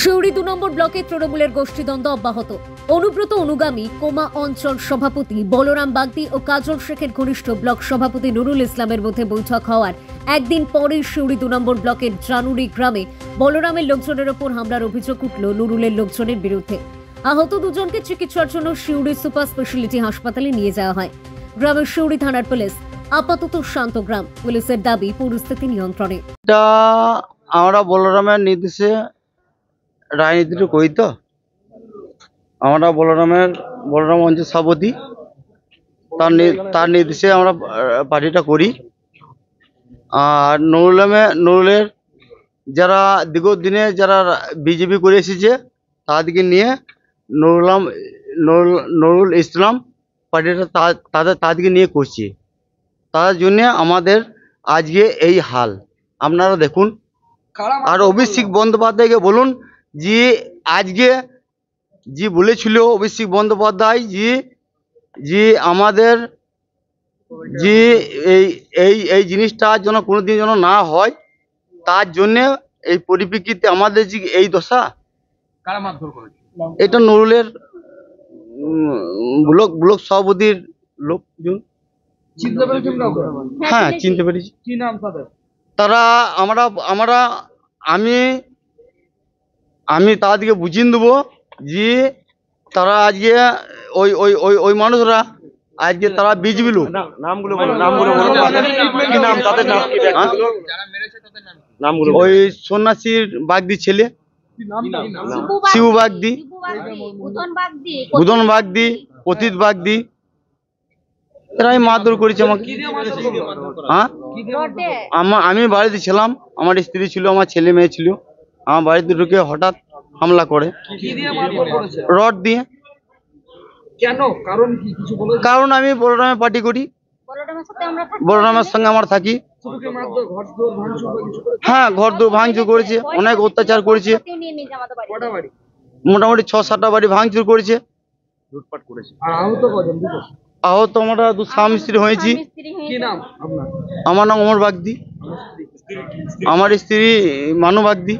সিউড়ি ২ নম্বর ব্লকে তৃণমূলের গোষ্ঠীদ্বন্দ্ব অব্যাহত। অনুব্রত অনুগামী কোমা অঞ্চল সভাপতি বলরাম বাগদি ও কাজল শেখের ঘনিষ্ঠ ব্লক সভাপতি নুরুল ইসলামের মধ্যে বৈঠক হওয়ার একদিন পরেই সিউড়ি ২ নম্বর ব্লকের জানুরি গ্রামে বলরামের লোকজনের ওপর হামলার অভিযোগ উঠল নুরুলের লোকজনের বিরুদ্ধে। আহত দুজনকে চিকিৎসার জন্য সিউড়ি সুপার স্পেশালিটি হাসপাতালে নিয়ে যাওয়া হয়। গ্রামের সিউড়ি থানার পুলিশ আপাতত শান্ত গ্রাম। পুলিশের দাবি পরিস্থিতি নিয়ন্ত্রণে। আমরা বলরামের নির্দেশে রাজনীতিটা করি তো আমরা বলরাম অঞ্চল সভাপতি তার নির্দেশে আমরা পার্টিটা করি। আর নুরুলের যারা দীর্ঘদিনে যারা বিজেপি করে এসেছে তাদেরকে নিয়ে নুরুল ইসলাম পার্টিটা তাদেরকে নিয়ে করছি। তার জন্যে আমাদের আজকে এই হাল আপনারা দেখুন। আর অভিষেক বন্দ্যোপাধ্যায়কে বলুন যে আজকে যে বলেছিল অভিষেক বন্দ্যোপাধ্যায় যে আমাদের যে এই জিনিসটা যেন কোনোদিন যেন না হয়, তার জন্যে এই পরিপ্রেক্ষিতে আমাদের যে এই দশা, এটা নুরুলের ব্লক সভাপতির লোকজন। হ্যাঁ, চিনতে পেরেছি। কি নাম তাদের? তারা আমি তাদেরকে বুঝিয়ে দেবো যে তারা আজকে ওই মানুষরা আজকে তারা বিজেপি লোক। ওই সন্ন্যাসীর বাগদি ছেলে শিবু বাগদি, বুধন বাগদি, পতিত বাগদি, এরাই মারধর করেছে আমাকে। হ্যাঁ, আমি বাড়িতে ছিলাম, আমার স্ত্রী ছিল, আমার ছেলে মেয়ে ছিল। আমার বাড়িতে ঢুকে হঠাৎ হামলা করে রড দিয়ে। কারণ আমি বলরামে পার্টি করি, বলরামের সঙ্গে আমরা থাকি। হ্যাঁ, ঘর দৌড় ভাঙচুর করেছে, অনেক অত্যাচার করেছে। মোটামুটি ৬-৭টা বাড়ি ভাঙচুর করেছে। আহত আমরা দু স্বামী স্ত্রী হয়েছি। আমার নাম অমর বাগদি, আমার স্ত্রী মানু বাগদি।